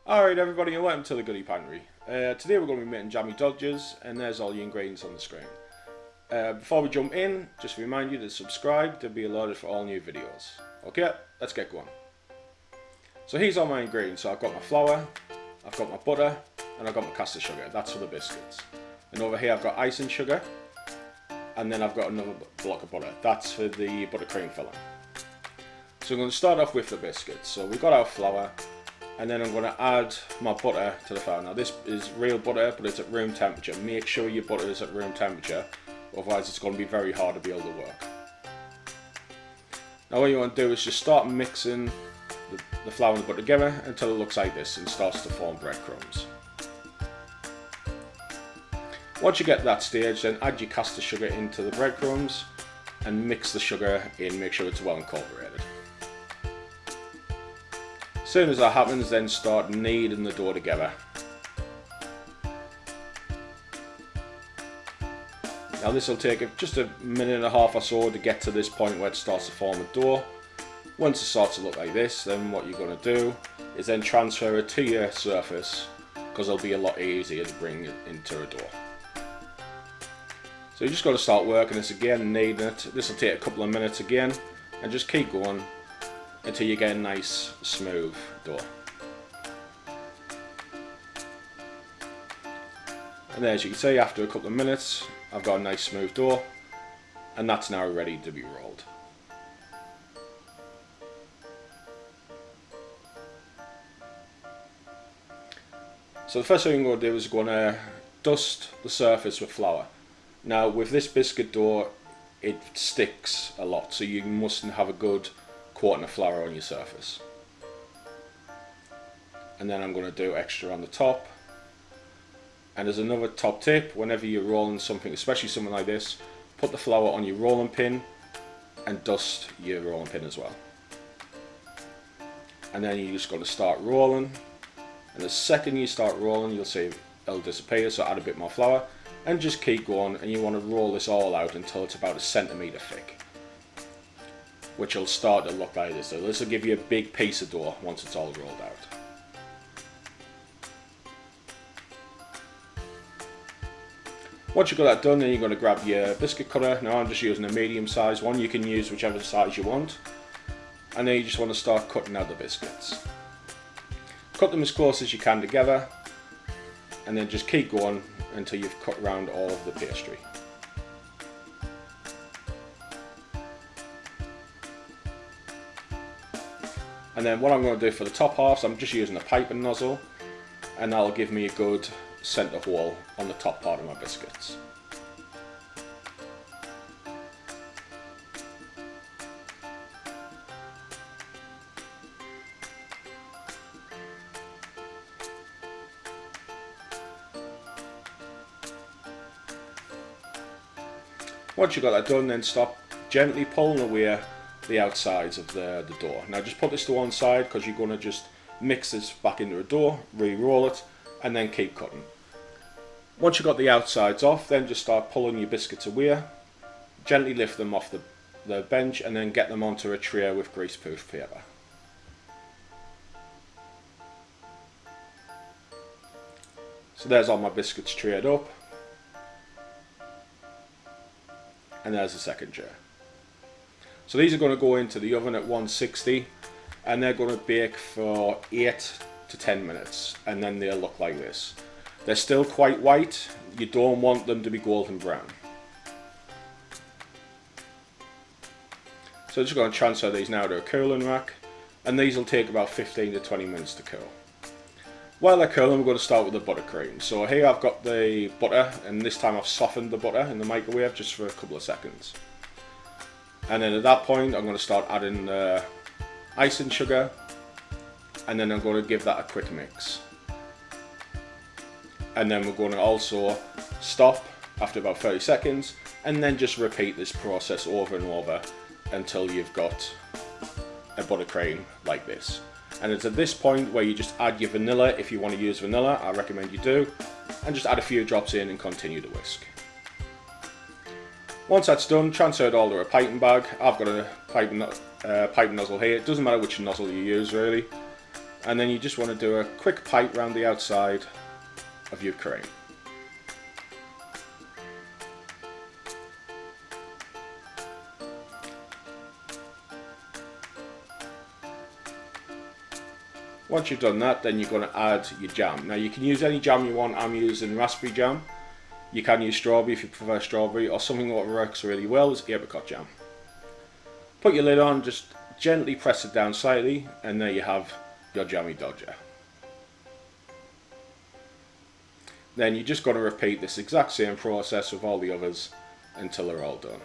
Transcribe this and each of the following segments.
Alright everybody, and welcome to the Goodie Pantry. Today we're going to be making jammy dodgers, and there's all the ingredients on the screen. Before we jump in, just to remind you to subscribe to be alerted for all new videos. Okay, let's get going. So here's all my ingredients. So I've got my flour, I've got my butter, and I've got my caster sugar. That's for the biscuits. And over here I've got icing sugar, and then I've got another block of butter. That's for the buttercream filling. So I'm going to start off with the biscuits. So we've got our flour, and then I'm going to add my butter to the flour. Now this is real butter, but it's at room temperature. Make sure your butter is at room temperature, otherwise it's going to be very hard to be able to work. Now what you want to do is just start mixing the flour and the butter together until it looks like this and starts to form breadcrumbs. Once you get to that stage, then add your caster sugar into the breadcrumbs and mix the sugar in, make sure it's well incorporated. As soon as that happens, then start kneading the dough together. Now this will take just a minute and a half or so to get to this point where it starts to form a dough. Once it starts to look like this, then what you're going to do is then transfer it to your surface, because it'll be a lot easier to bring it into a dough. So you just got to start working this again, kneading it. This will take a couple of minutes again, and just keep going until you get a nice smooth dough. And as you can see, after a couple of minutes I've got a nice smooth dough, and that's now ready to be rolled. So the first thing I'm going to do is going to dust the surface with flour. Now with this biscuit dough it sticks a lot, so you must have a good coating of flour on your surface. And then I'm going to do extra on the top. And there's another top tip: whenever you're rolling something, especially something like this, put the flour on your rolling pin and dust your rolling pin as well. And then you're just going to start rolling, and the second you start rolling you'll see it'll disappear, so add a bit more flour and just keep going, and you want to roll this all out until it's about 1 centimetre thick, which will start to look like this. So this will give you a big piece of dough once it's all rolled out. Once you've got that done, then you're going to grab your biscuit cutter. Now I'm just using a medium size one. You can use whichever size you want. And then you just want to start cutting out the biscuits. Cut them as close as you can together, and then just keep going until you've cut around all of the pastry. And then what I'm going to do for the top halves, I'm just using a piping nozzle, and that'll give me a good centre hole on the top part of my biscuits. Once you've got that done, then stop gently pulling away the outsides of the dough. Now just put this to one side, because you're going to just mix this back into a dough, re-roll it, and then keep cutting. Once you've got the outsides off, then just start pulling your biscuits away. Gently lift them off the bench, and then get them onto a tray with greaseproof paper. So there's all my biscuits trayed up. And there's the second tray. So these are going to go into the oven at 160, and they're going to bake for 8 to 10 minutes, and then they'll look like this. They're still quite white. You don't want them to be golden brown. So I'm just going to transfer these now to a cooling rack, and these will take about 15 to 20 minutes to cool. While they're cooling, we're going to start with the buttercream. So here I've got the butter, and this time I've softened the butter in the microwave just for a couple of seconds. And then at that point I'm going to start adding the icing sugar, and then I'm going to give that a quick mix. And then we're going to also stop after about 30 seconds, and then just repeat this process over and over until you've got a buttercream like this. And it's at this point where you just add your vanilla. If you want to use vanilla, I recommend you do, and just add a few drops in and continue to whisk. Once that's done, transfer it all to a piping bag. I've got a piping nozzle here. It doesn't matter which nozzle you use really. and then you just want to do a quick pipe around the outside of your cream. Once you've done that, then you're going to add your jam. Now you can use any jam you want. I'm using raspberry jam. You can use strawberry if you prefer strawberry, or something that works really well is apricot jam. Put your lid on, just gently press it down slightly, and there you have your Jammie Dodger. Then you're just going to repeat this exact same process with all the others until they're all done.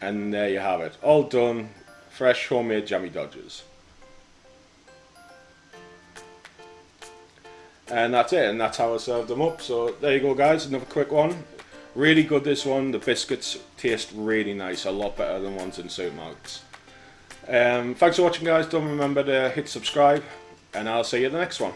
And there you have it, all done. Fresh homemade Jammie Dodgers. And that's it, and that's how I served them up. So there you go guys, another quick one. Really good this one. The biscuits taste really nice, a lot better than ones in supermarkets. Thanks for watching guys, don't remember to hit subscribe, and I'll see you in the next one.